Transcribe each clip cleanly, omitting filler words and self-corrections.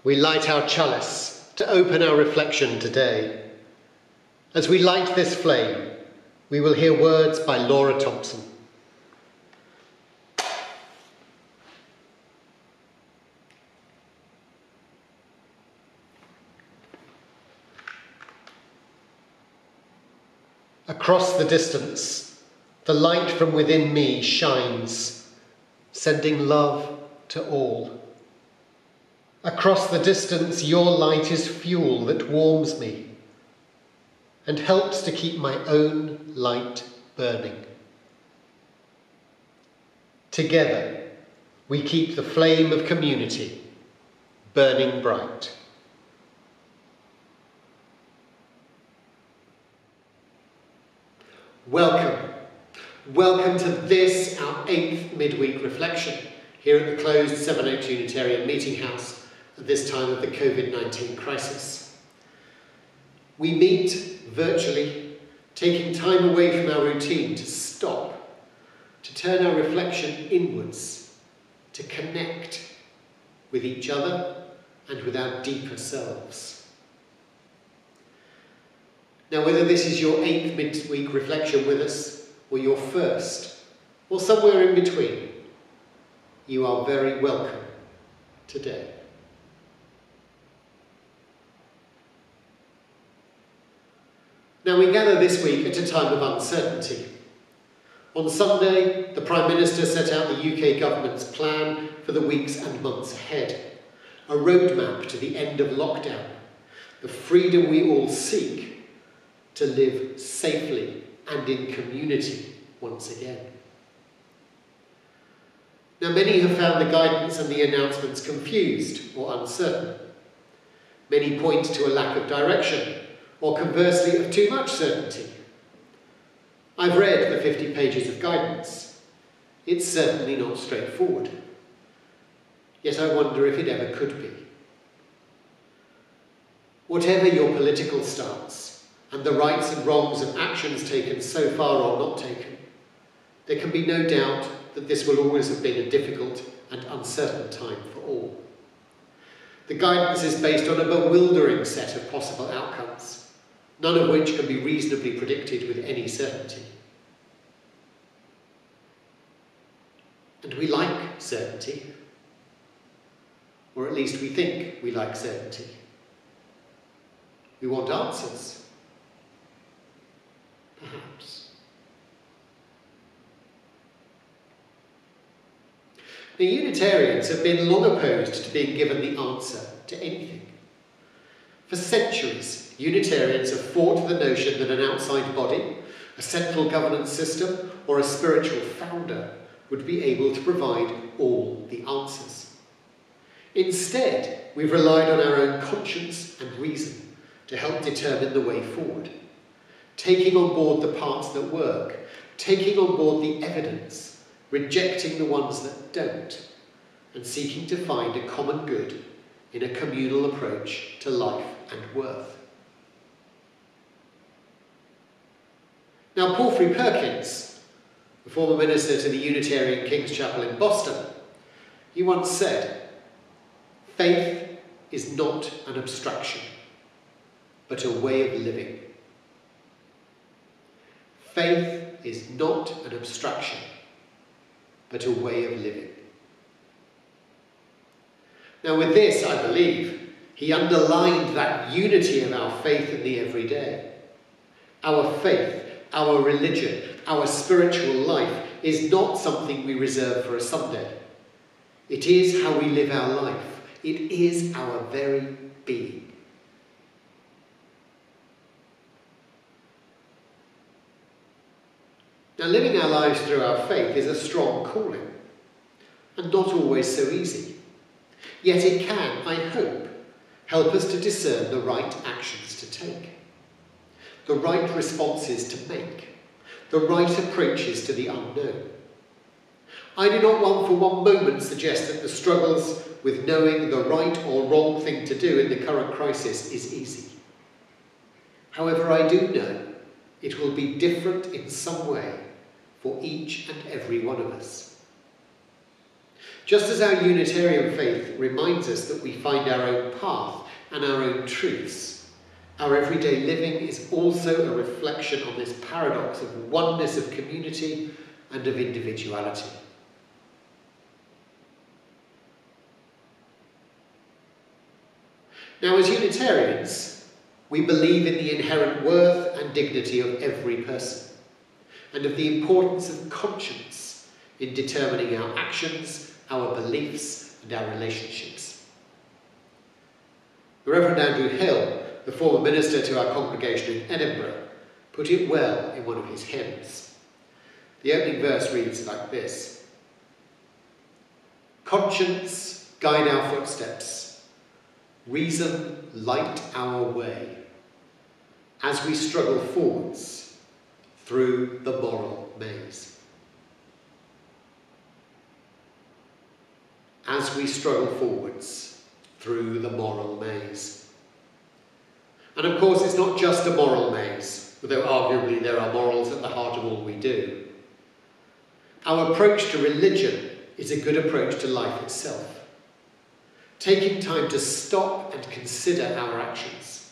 we light our chalice to open our reflection today. As we light this flame, we will hear words by Laura Thompson. Across the distance, the light from within me shines, sending love to all. Across the distance, your light is fuel that warms me and helps to keep my own light burning. Together, we keep the flame of community burning bright. Welcome to this, our 8th Midweek Reflection, here at the closed Seven Oaks Unitarian Meeting House at this time of the COVID-19 crisis. We meet virtually, taking time away from our routine to stop, to turn our reflection inwards, to connect with each other and with our deeper selves. Now, whether this is your 8th midweek reflection with us, or your first, or somewhere in between, you are very welcome today. Now, we gather this week at a time of uncertainty. On Sunday, the Prime Minister set out the UK government's plan for the weeks and months ahead, a roadmap to the end of lockdown, the freedom we all seek to live safely and in community once again. Now, many have found the guidance and the announcements confused or uncertain. Many point to a lack of direction, or conversely of too much certainty. I've read the 50 pages of guidance. It's certainly not straightforward. Yet I wonder if it ever could be. Whatever your political stance, and the rights and wrongs of actions taken so far or not taken, there can be no doubt that this will always have been a difficult and uncertain time for all. The guidance is based on a bewildering set of possible outcomes, none of which can be reasonably predicted with any certainty. And we like certainty, or at least we think we like certainty. We want answers. Perhaps. The Unitarians have been long opposed to being given the answer to anything. For centuries, Unitarians have fought the notion that an outside body, a central governance system, or a spiritual founder would be able to provide all the answers. Instead, we've relied on our own conscience and reason to help determine the way forward, taking on board the parts that work, taking on board the evidence, rejecting the ones that don't, and seeking to find a common good in a communal approach to life and worth. Now, Palfrey Perkins, the former minister to the Unitarian King's Chapel in Boston, he once said, "Faith is not an abstraction, but a way of living." Faith is not an abstraction, but a way of living. Now, with this, I believe, he underlined that unity of our faith in the everyday. Our faith, our religion, our spiritual life is not something we reserve for a Sunday. It is how we live our life. It is our very being. Now, living our lives through our faith is a strong calling, and not always so easy. Yet it can, I hope, help us to discern the right actions to take, the right responses to make, the right approaches to the unknown. I do not want for one moment suggest that the struggles with knowing the right or wrong thing to do in the current crisis is easy. However, I do know it will be different in some way for each and every one of us. Just as our Unitarian faith reminds us that we find our own path and our own truths, our everyday living is also a reflection on this paradox of oneness of community and of individuality. Now, as Unitarians, we believe in the inherent worth and dignity of every person, and of the importance of conscience in determining our actions, our beliefs, and our relationships. The Reverend Andrew Hill, the former minister to our congregation in Edinburgh, put it well in one of his hymns. The opening verse reads like this: "Conscience, guide our footsteps, reason, light our way, as we struggle forwards through the moral maze." As we struggle forwards through the moral maze. And of course, it's not just a moral maze, although arguably there are morals at the heart of all we do. Our approach to religion is a good approach to life itself. Taking time to stop and consider our actions.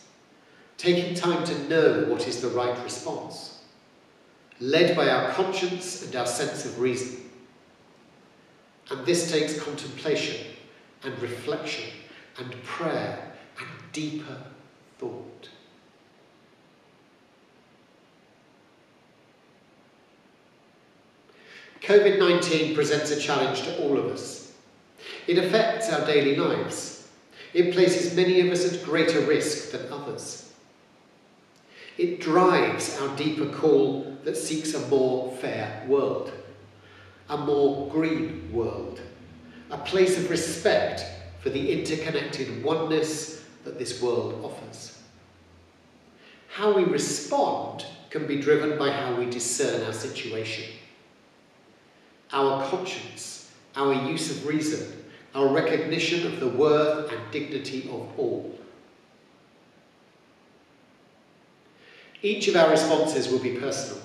Taking time to know what is the right response. Led by our conscience and our sense of reason. And this takes contemplation and reflection and prayer and deeper thought. COVID-19 presents a challenge to all of us. It affects our daily lives. It places many of us at greater risk than others. It drives our deeper call that seeks a more fair world, a more green world, a place of respect for the interconnected oneness that this world offers. How we respond can be driven by how we discern our situation. Our conscience, our use of reason, our recognition of the worth and dignity of all. Each of our responses will be personal.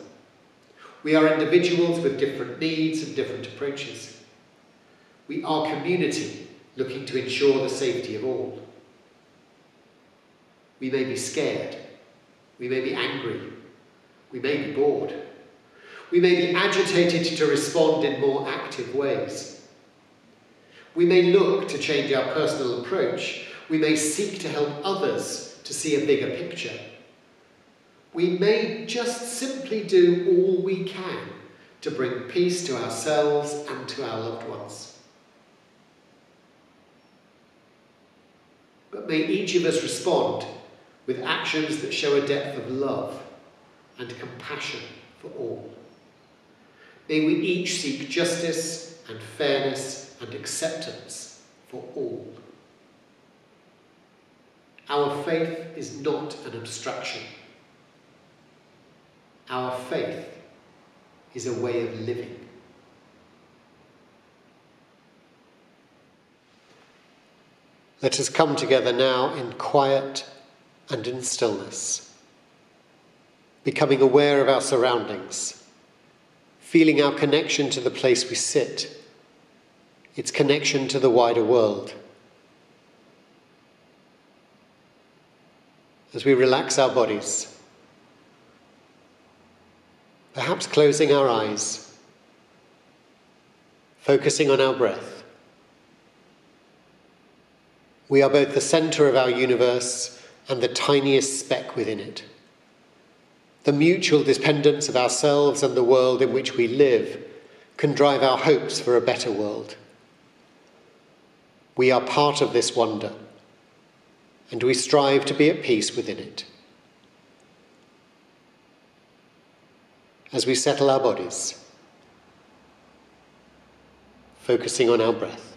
We are individuals with different needs and different approaches. We are community looking to ensure the safety of all. We may be scared. We may be angry. We may be bored. We may be agitated to respond in more active ways. We may look to change our personal approach. We may seek to help others to see a bigger picture. We may just simply do all we can to bring peace to ourselves and to our loved ones. But may each of us respond with actions that show a depth of love and compassion for all. May we each seek justice and fairness and acceptance for all. Our faith is not an abstraction. Our faith is a way of living. Let us come together now in quiet and in stillness, becoming aware of our surroundings, feeling our connection to the place we sit, its connection to the wider world. As we relax our bodies, perhaps closing our eyes, focusing on our breath. We are both the centre of our universe and the tiniest speck within it. The mutual dependence of ourselves and the world in which we live can drive our hopes for a better world. We are part of this wonder, and we strive to be at peace within it. As we settle our bodies, focusing on our breath.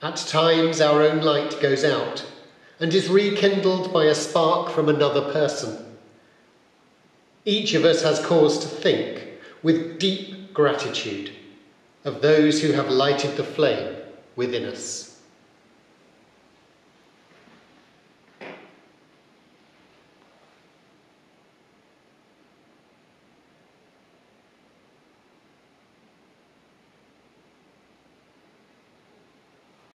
At times our own light goes out and is rekindled by a spark from another person. Each of us has cause to think with deep gratitude of those who have lighted the flame within us.